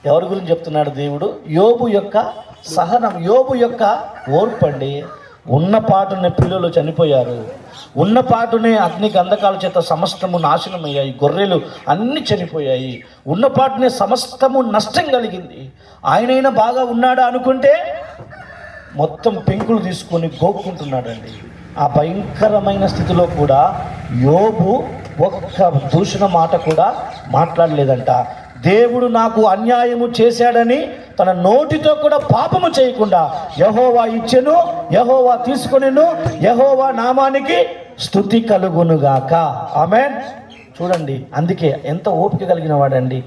ఎవరి గురించి చెప్తున్నాడు దేవుడు? యోబు యొక్క సహనం, యోబు యొక్క ఓర్పు అండి. ఉన్నపాటునే పిల్లలు చనిపోయారు, ఉన్నపాటునే అగ్ని గంధకాల చేత సమస్తము నాశనమయ్యాయి, గొర్రెలు అన్నీ చనిపోయాయి, ఉన్నపాటునే సమస్తము నష్టం కలిగింది. ఆయనైనా బాగా ఉన్నాడా అనుకుంటే మొత్తం పెంకులు తీసుకొని గోక్కుంటున్నాడండి. ఆ భయంకరమైన స్థితిలో కూడా యోబు ఒక్క దూషణ మాట కూడా మాట్లాడలేదంట. దేవుడు నాకు అన్యాయము చేశాడని తన నోటితో కూడా పాపము చేయకుండా యెహోవా ఇచ్చెను, యెహోవా తీసుకొనెను, యెహోవా నామానికి స్తుతి కలుగునుగాక. ఆమేన్. చూడండి, అందుకే ఎంత ఓపిక కలిగిన వాడండి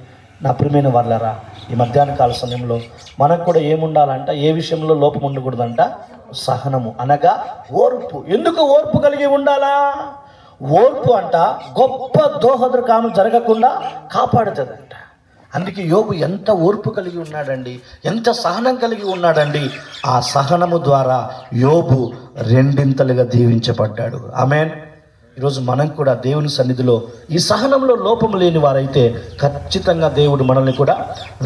నా ప్రియమైన వాళ్ళరా. ఈ మధ్యాహ్న కాల సమయంలో మనకు కూడా ఏముండాలంట? ఏ విషయంలో లోపం ఉండకూడదంట? సహనము అనగా ఓర్పు. ఎందుకు ఓర్పు కలిగి ఉండాలా? ఓర్పు అంట గొప్ప దోహదకాము జరగకుండా కాపాడుతుందంట. అందుకే యోబు ఎంత ఓర్పు కలిగి ఉన్నాడండి, ఎంత సహనం కలిగి ఉన్నాడండి. ఆ సహనము ద్వారా యోబు రెండింతలుగా దీవించబడ్డాడు. ఆమేన్. ఈరోజు మనం కూడా దేవుని సన్నిధిలో ఈ సహనంలో లోపం లేని వారైతే ఖచ్చితంగా దేవుడు మనల్ని కూడా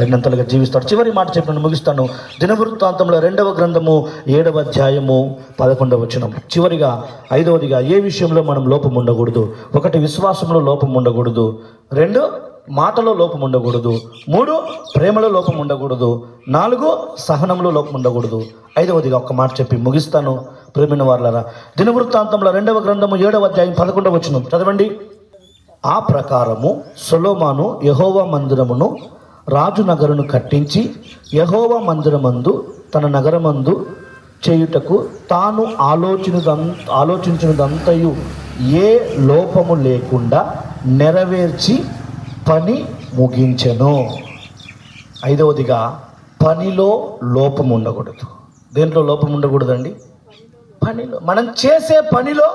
రెండంతలుగా జీవిస్తాడు. చివరి మాట చెప్పిన ముగిస్తాను. దినవృత్తాంతంలో 2వ గ్రంథము 7వ అధ్యాయము 11వ వచనం. చివరిగా 5వదిగా ఏ విషయంలో మనం లోపం ఉండకూడదు? 1 విశ్వాసంలో లోపం ఉండకూడదు, 2 మాటలో లోపం ఉండకూడదు, 3 ప్రేమలో లోపం ఉండకూడదు, 4 సహనంలో లోపం ఉండకూడదు. 5వదిగా ఒక్క మాట చెప్పి ముగిస్తాను. ప్రేమిన వారలారా, దినవృత్తాంతంలో 2వ గ్రంథము 7వ అధ్యాయం 11వ వచనం చదవండి. ఆ ప్రకారము సొలొమోను యెహోవా మందిరమును రాజు నగరును కట్టించి యెహోవా మందిరమందు తన నగరమందు చేయుటకు తాను ఆలోచించినదంతయు ఏ లోపము లేకుండా నెరవేర్చి పని ముగించెను. 5వదిగా పనిలో లోపం ఉండకూడదు. దేంట్లో లోపం ఉండకూడదండి? పనిలో. మనం చేసే పనిలో,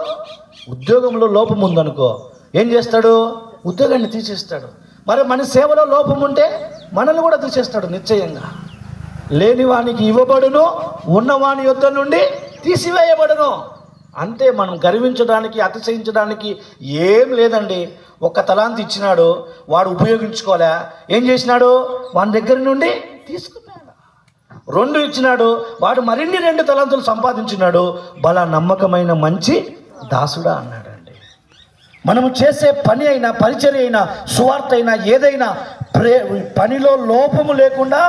ఉద్యోగంలో లోపం ఉందనుకో, ఏం చేస్తాడు? ఉద్యోగాన్ని తీసేస్తాడు. మరి మన సేవలో లోపం ఉంటే మనల్ని కూడా తీసేస్తాడు నిశ్చయంగా. లేనివానికి ఇవ్వబడును, ఉన్నవాని యొద్ద నుండి తీసివేయబడును. అంతే. మనం గర్వించడానికి, అతిశయించడానికి ఏం లేదండి. ఒక్క తలాంతి ఇచ్చినాడు, వాడు ఉపయోగించుకోలే, ఏం చేసినాడు? వాని దగ్గర నుండి తీసుకున్నాడు. 2 ఇచ్చినాడు, వాడు మరిన్ని 2 తలాంతులు సంపాదించినాడు. బలా నమ్మకమైన మంచి దాసుడా అన్నాడండి. మనము చేసే పని అయినా, పరిచర్య అయినా, సువార్త అయినా, ఏదైనా పనిలో లోపము లేకుండా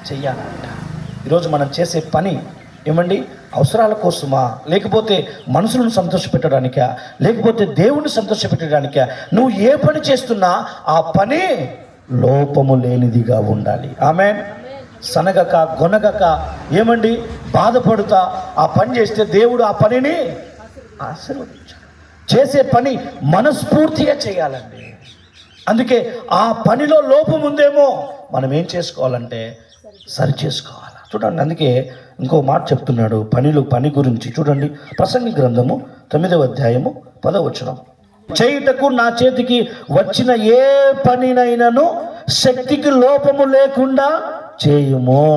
చెయ్యాలంట. ఈరోజు మనం చేసే పని ఏమండి? అవసరాల కోసమా, లేకపోతే మనుషులను సంతోషపెట్టడానికా, లేకపోతే దేవుణ్ణి సంతోషపెట్టడానికా? నువ్వు ఏ పని చేస్తున్నా ఆ పని లోపము లేనిదిగా ఉండాలి. ఆమేన్. సనగక గొనగక ఏమండి బాధపడుతా ఆ పని చేస్తే దేవుడు ఆ పనిని ఆశీర్వదించాడు. చేసే పని మనస్ఫూర్తిగా చేయాలండి. అందుకే ఆ పనిలో లోపం ఉందేమో మనం ఏం చేసుకోవాలంటే సరి చేసుకోవాలి. చూడండి, అందుకే ఇంకో మాట చెప్తున్నాడు పని గురించి. చూడండి, ప్రసంగి గ్రంథము 9వ అధ్యాయము 10వ వచనం. చేయుటకు నా చేతికి వచ్చిన ఏ పనినైనాను శక్తికి లోపము లేకుండా చేయుము.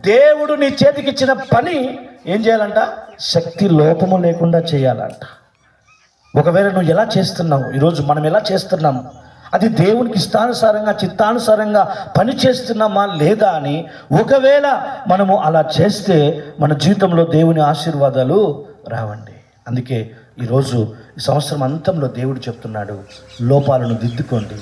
దేవుడు నీ చేతికి ఇచ్చిన పని ఏం చేయాలంట? శక్తి లోపము లేకుండా చేయాలంట. ఒకవేళ నువ్వు ఎలా చేస్తున్నావు, ఈరోజు మనం ఎలా చేస్తున్నాము, అది దేవునికి ఇష్టానుసారంగా, చిత్తానుసారంగా పని చేస్తున్నామా లేదా అని ఒకవేళ మనము అలా చేస్తే మన జీవితంలో దేవుని ఆశీర్వాదాలు రావండి. అందుకే ఈరోజు ఈ సంవత్సరం అంతంలో దేవుడు చెప్తున్నాడు, లోపాలను దిద్దుకోండి.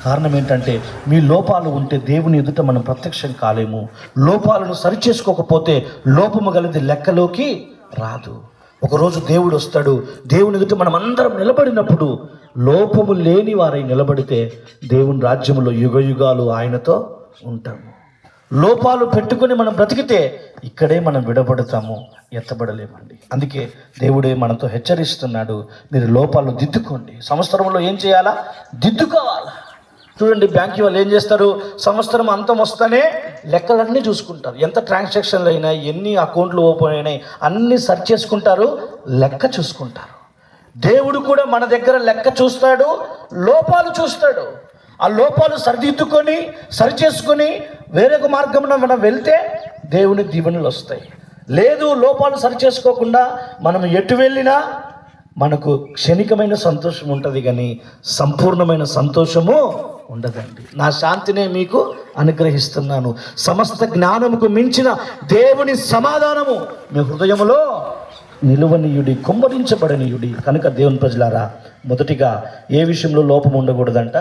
కారణం ఏంటంటే మీ లోపాలు ఉంటే దేవుని ఎదుట మనం ప్రత్యక్షం కాలేము. లోపాలను సరిచేసుకోకపోతే లోపము గలది లెక్కలోకి రాదు. ఒకరోజు దేవుడు వస్తాడు. దేవుని ఎదుట మనం అందరం నిలబడినప్పుడు లోపము లేని వారై నిలబడితే దేవుని రాజ్యంలో యుగయుగాలు ఆయనతో ఉంటాము. లోపాలు పెట్టుకుని మనం బ్రతికితే ఇక్కడే మనం విడబడతాము, ఎత్తబడలేమండి. అందుకే దేవుడే మనతో హెచ్చరిస్తున్నాడు, మీరు లోపాలు దిద్దుకోండి. సంవత్సరంలో ఏం చేయాలా? దిద్దుకోవాలా. చూడండి, బ్యాంక్ వాళ్ళు ఏం చేస్తారు? సంవత్సరం అంతం వస్తేనే లెక్కలన్నీ చూసుకుంటారు. ఎంత ట్రాన్సాక్షన్లు అయినాయి, ఎన్ని అకౌంట్లు ఓపెన్ అయినాయి, అన్నీ సర్చ్ చేసుకుంటారు, లెక్క చూసుకుంటారు. దేవుడు కూడా మన దగ్గర లెక్క చూస్తాడు, లోపాలు చూస్తాడు. ఆ లోపాలు సరిదిద్దుకొని సరిచేసుకొని వేరొక మార్గంలో మనం వెళ్తే దేవుని దీవెనలు వస్తాయి. లేదు, లోపాలు సరిచేసుకోకుండా మనం ఎటు వెళ్ళినా మనకు క్షణికమైన సంతోషం ఉంటుంది, కానీ సంపూర్ణమైన సంతోషము ఉండదండి. నా శాంతినే మీకు అనుగ్రహిస్తున్నాను, సమస్త జ్ఞానముకు మించిన దేవుని సమాధానము మీ హృదయములో నిలువనీయుడి, కుమ్మరించబడనీయుడి. కనుక దేవుని ప్రజలారా, మొదటిగా ఏ విషయంలో లోపం ఉండకూడదంట?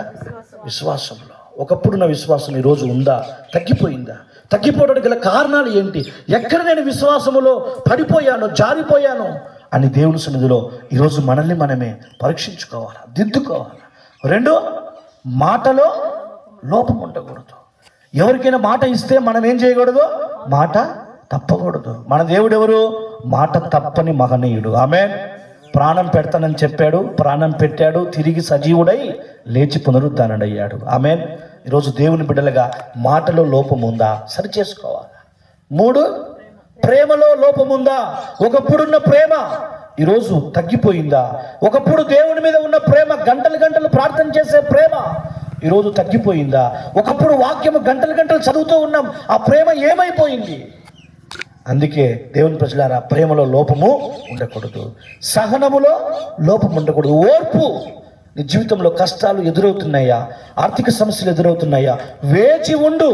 విశ్వాసంలో. ఒకప్పుడు నా విశ్వాసం ఈరోజు ఉందా? తగ్గిపోయిందా? తగ్గిపోవడానికి గల కారణాలు ఏంటి? ఎక్కడ నేను విశ్వాసములో పడిపోయాను, జారిపోయాను అని దేవుని సన్నిధిలో ఈరోజు మనల్ని మనమే పరీక్షించుకోవాలి, దిద్దుకోవాలి. 2, మాటలో లోపం ఉండకూడదు. ఎవరికైనా మాట ఇస్తే మనం ఏం చేయకూడదు? మాట తప్పకూడదు. మన దేవుడు ఎవరు? మాట తప్పని మహనీయుడు. ఆమేన్. ప్రాణం పెడతానని చెప్పాడు, ప్రాణం పెట్టాడు, తిరిగి సజీవుడై లేచి పునరుద్ధానుడయ్యాడు. ఆమేన్. ఈరోజు దేవుని బిడ్డలుగా మాటలో లోపం ఉందా? సరి చేసుకోవాలి. 3, ప్రేమలో లోపం ఉందా? ఒకప్పుడున్న ప్రేమ ఈరోజు తగ్గిపోయిందా? ఒకప్పుడు దేవుని మీద ఉన్న ప్రేమ, గంటలు గంటలు ప్రార్థన చేసే ప్రేమ ఈరోజు తగ్గిపోయిందా? ఒకప్పుడు వాక్యము గంటలు గంటలు చదువుతూ ఉన్నాం, ఆ ప్రేమ ఏమైపోయింది? అందుకే దేవుని ప్రజలారా, ప్రేమలో లోపము ఉండకూడదు, సహనములో లోపం ఉండకూడదు, ఓర్పు. నీ జీవితంలో కష్టాలు ఎదురవుతున్నాయా, ఆర్థిక సమస్యలు ఎదురవుతున్నాయా, వేచి ఉండు.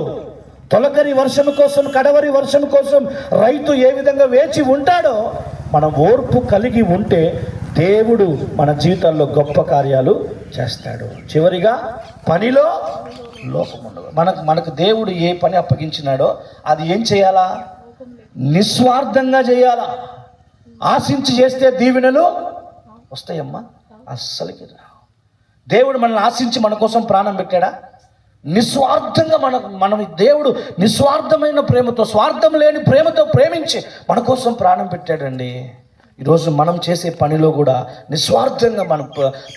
తొలకరి వర్షం కోసం, కడవరి వర్షం కోసం రైతు ఏ విధంగా వేచి ఉంటాడో, మనం ఓర్పు కలిగి ఉంటే దేవుడు మన జీవితాల్లో గొప్ప కార్యాలు చేస్తాడు. చివరిగా పనిలో లోపం ఉండదు. మనకు దేవుడు ఏ పని అప్పగించినాడో అది ఏం చేయాలా? నిస్వార్థంగా చేయాలా. ఆశించి చేస్తే దీవెనలు వస్తాయమ్మా? అస్సలకి రా. దేవుడు మనల్ని ఆశించి మన కోసం ప్రాణం పెట్టాడా? నిస్వార్థంగా మనం దేవుడు నిస్వార్థమైన ప్రేమతో, స్వార్థం లేని ప్రేమతో ప్రేమించి మన కోసం ప్రాణం పెట్టాడండి. ఈరోజు మనం చేసే పనిలో కూడా నిస్వార్థంగా మనం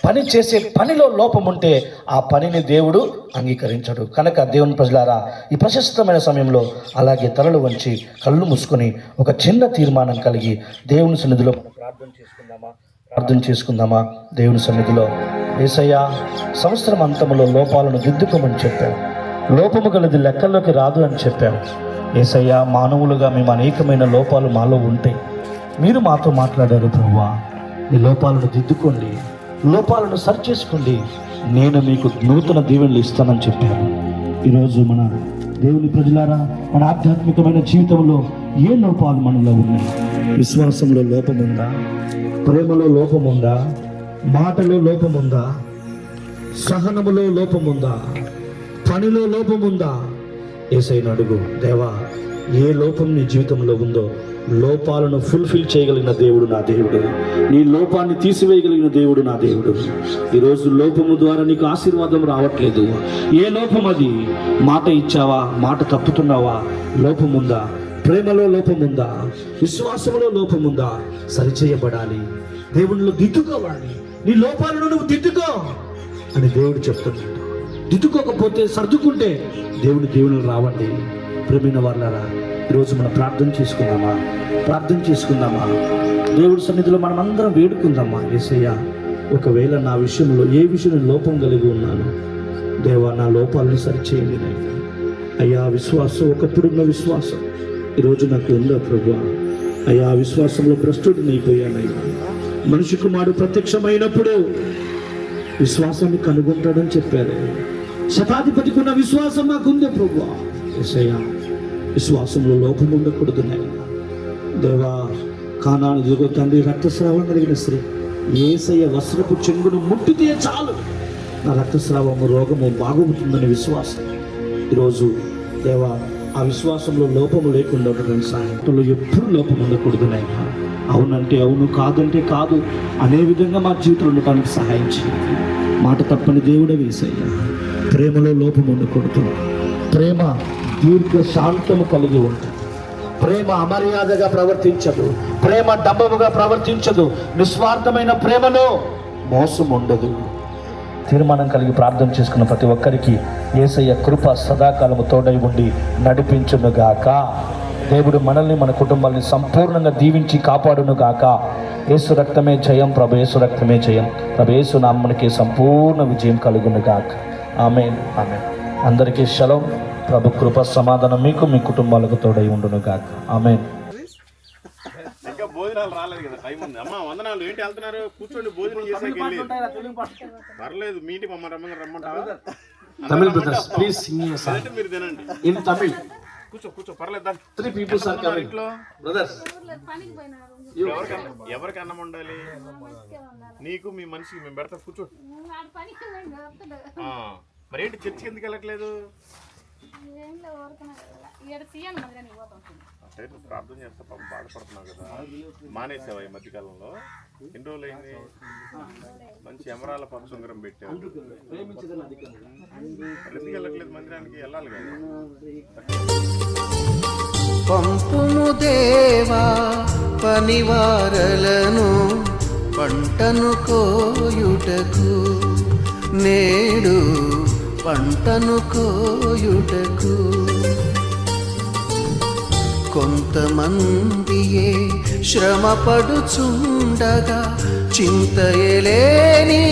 పని చేసే పనిలో లోపం ఉంటే ఆ పనిని దేవుడు అంగీకరించడు. కనుక దేవుని ప్రజలారా, ఈ ప్రశస్తమైన సమయంలో అలాగే తలలు వంచి కళ్ళు మూసుకొని ఒక చిన్న తీర్మానం కలిగి దేవుని సన్నిధిలో ప్రార్థన చేసుకుందామా? దేవుని సన్నిధిలో, యేసయ్యా, సంవత్సరం అంతములో లోపాలను దిద్దుకోమని చెప్పావు. లోపము గలది లెక్కల్లోకి రాదు అని చెప్పావు. యేసయ్యా, మానవులుగా మేము అనేకమైన లోపాలు మాలో ఉంటాయి. మీరు మాతో మాట్లాడారు ప్రభువా, ఈ లోపాలను దిద్దుకోండి, లోపాలను సరి చేసుకోండి, నేను మీకు నూతన దీవెనలు ఇస్తానని చెప్పాను. ఈరోజు మన దేవుని ప్రజలారా, మన ఆధ్యాత్మికమైన జీవితంలో ఏ లోపాలు మనలో ఉన్నాయి? విశ్వాసంలో లోపముందా? ప్రేమలో లోపముందా? మాటలో లోపముందా? సహనములో లోపముందా? పనిలో లోపముందా? యేసయ్యను అడుగు. దేవా, ఏ లోపం నీ జీవితంలో ఉందో లోపాలను ఫుల్ఫిల్ చేయగలిగిన దేవుడు నా దేవుడు. నీ లోపాన్ని తీసివేయగలిగిన దేవుడు నా దేవుడు. ఈరోజు లోపము ద్వారా నీకు ఆశీర్వాదం రావట్లేదు. ఏ లోపం అది? మాట ఇచ్చావా, మాట తప్పుతున్నావా? లోపముందా? ప్రేమలో లోపముందా? విశ్వాసంలో లోపముందా? సరిచేయబడాలి. దేవునిలో దిద్దుకోవాలి. నీ లోపాలను నువ్వు దిద్దుకో అని దేవుడు చెప్తున్నాడు. దిద్దుకోకపోతే, సర్దుకుంటే దేవుని దీవెనలు రావండి. ప్రేమైన వాళ్ళారా, ఈరోజు మనం ప్రార్థన చేసుకుందామా? దేవుడి సన్నిధిలో మనం అందరం వేడుకుందామా? యేసయ్యా, ఒకవేళ నా విషయంలో ఏ విషయంలో లోపం కలిగి ఉన్నాను, దేవా, నా లోపాలను సరిచేయండి నాయనా. అయ్యా, విశ్వాసం, ఒకప్పుడున్న విశ్వాసం ఈరోజు నాకు ఉందా ప్రభువా? అయ్యా, విశ్వాసంలో భ్రష్టుడిని అయిపోయానయ్యా. మనిషి కుమారుడు ప్రత్యక్షమైనప్పుడు విశ్వాసాన్ని కనుగొంటాడని చెప్పారు. శతాధిపతికి ఉన్న విశ్వాసం నాకుందే ప్రభువా. యేసయ్యా, విశ్వాసంలో లోపం ఉండకూడదు నాయనా. దేవా, కానాను ఇదిగో తండ్రి, రక్తస్రావం కలిగిన స్త్రీ యేసయ్య వస్త్రపు చెంగును ముట్టితే చాలు నా రక్తస్రావము, రోగము బాగుంటుందని విశ్వాసం. ఈరోజు దేవా, ఆ విశ్వాసంలో లోపము లేకుండా ఉండడానికి సాయంత్రంలో ఎప్పుడు లోపం ఉండకూడదు నాయనా. అవునంటే అవును, కాదంటే కాదు అనే విధంగా మా జీవితంలో ఉండటానికి సహాయం చేయండి. మాట తప్పని దేవుడే యేసయ్యా. ప్రేమలో లోపం ఉండకూడదు. ప్రేమ దీర్ఘ శాంతము కలిగి ఉంటుంది. ప్రేమ అమర్యాదగా ప్రవర్తించదు. ప్రేమ డబ్బముగా ప్రవర్తించదు. నిస్వార్థమైన ప్రేమలో మోసం ఉండదు. తీర్మానం కలిగి ప్రార్థన చేసుకున్న ప్రతి ఒక్కరికి యేసయ్య కృప సదాకాలము తోడై ఉండి నడిపించునుగాక. దేవుడు మనల్ని, మన కుటుంబాన్ని సంపూర్ణంగా దీవించి కాపాడునుగాక. యేసు రక్తమే జయం, ప్రభు యేసు రక్తమే జయం. ప్రభు యేసు నామమునకే సంపూర్ణ విజయం కలుగునుగాక. ఆమేన్, ఆమేన్. అందరికీ షలోం. ప్రభు కృప సమాధానం మీకు, మీ కుటుంబాలకు తోడై ఉండునుగాక. ఆమేన్. ఇంకా భోజనాలు రాలేదు కదా, టైం ఉంది. అమ్మా, వందనాలు. ఏంటి వెళ్తున్నారు? కూర్చోండి, భోజనం చేసాక పర్లేదు. మీటి మమ్మల్ని రమ్మంటారు. Tamil brothers, please sing me a song మీరు తినండి in Tamil. కూర్చో పర్లేదు. 3 people are coming. ఇంట్లో Brothers, ఎవరికి అన్నం ఉండాలి? నీకు, మీ మనిషికి మేము పెడతాం. కూర్చో. మరి ఏంటి చర్చికి ఎందుకు వెళ్ళట్లేదు? ప్రార్థన చేస్తా, పాపం బాధపడుతున్నావు కదా. మానేసావా ఈ మధ్యకాలంలో? ఎన్ని రోజులు అయింది? మంచి ఎమరాల పక్షుంగరం పెట్టావు. ఎందుకు వెళ్ళట్లేదు మందిరానికి? వెళ్ళాలి కదా. పంపుము దేవా పనివారలను పంటను కోయుటకు, నేడు పంటను కోయుటకు. కొంతమందియే శ్రమపడుచుండగా చింతయలేని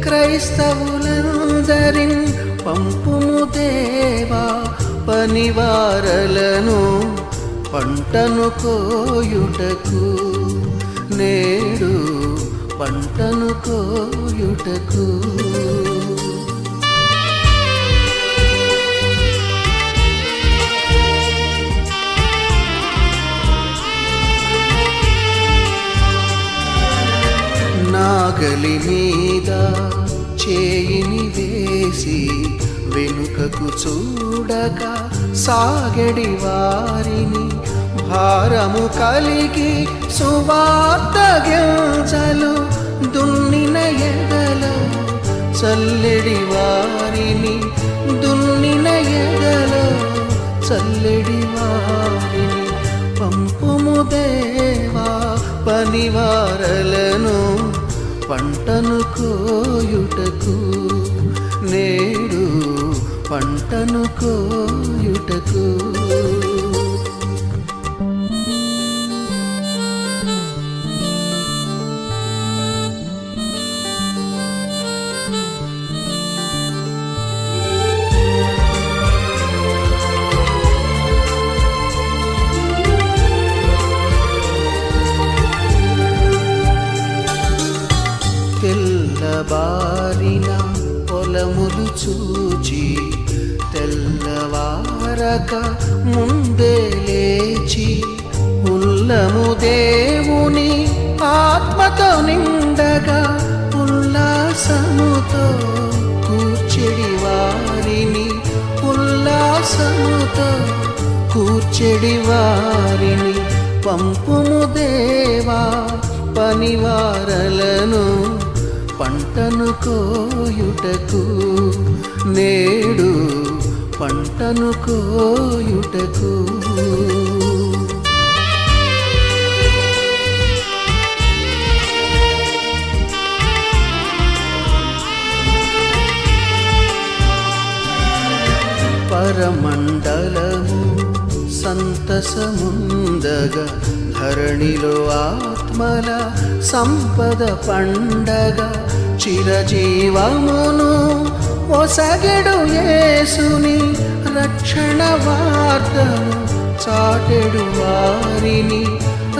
క్రైస్తవులందరిన్ పంపుము దేవా పనివారలను పంటను కోయుటకు నేడు పంటను కోయుటకు నాగలి మీద చేయిని వేసి వెనుకకు చూడక సాగడి వారిని భారము కలిగి సువార్త గింజలు దున్నిన ఎడలో చల్లెడి వారిని దున్నిన ఎడలో చల్లెడి వారిని పంపుము దేవా పనివారలను పంటను కోయుటకు నేడు పంటను కోయుటకు తెల్లబారిన పొలములు చూచి తెల్లవారక ముందే లేచి ఉల్లము దేవుని ఆత్మతో నిండగా ఉల్లాసముతో కూర్చెడి వారిని ఉల్లాసముతో కూర్చెడి వారిని పంపుము దేవా పనివారలను పంటను కోయుటకు నేడు పంటను కోయుటకు పరమండలము సంతసముందగా ధరణిలో ఆత్మల సంపద పండగ చిరజీవమును ఒసగెడు యేసుని రక్షణ వార్తను చాటెడు వారిని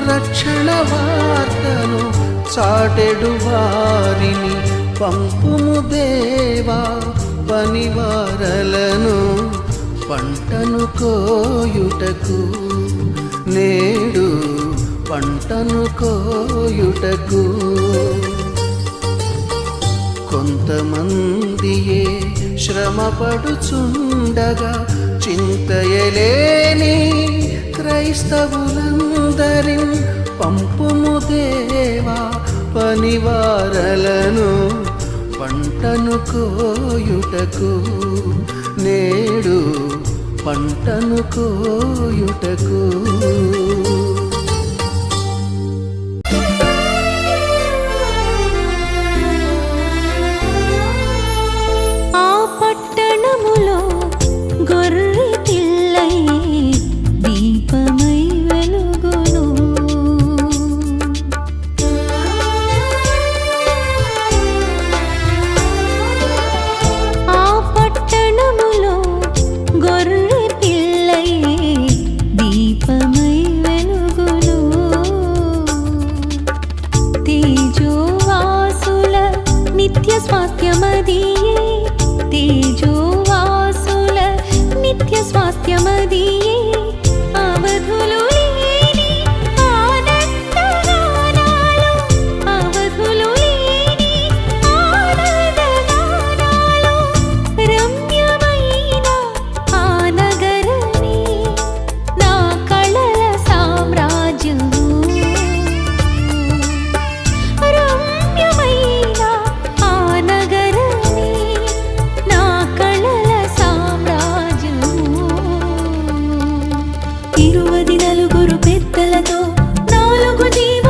రక్షణ వార్తను చాటెడు వారిని పంపుము దేవా పనివారలను పంటను కోయుటకు నేడు పంటను కోయుటకు కొంతమందియే శ్రమపడుచుండగా చింతయలేని క్రైస్తవులందరిన్ పంపుము దేవా పనివారలను పంటను కోయుటకు నేడు పంటను కోయుటకు నలుగురు పెద్దలతో 4 జీవ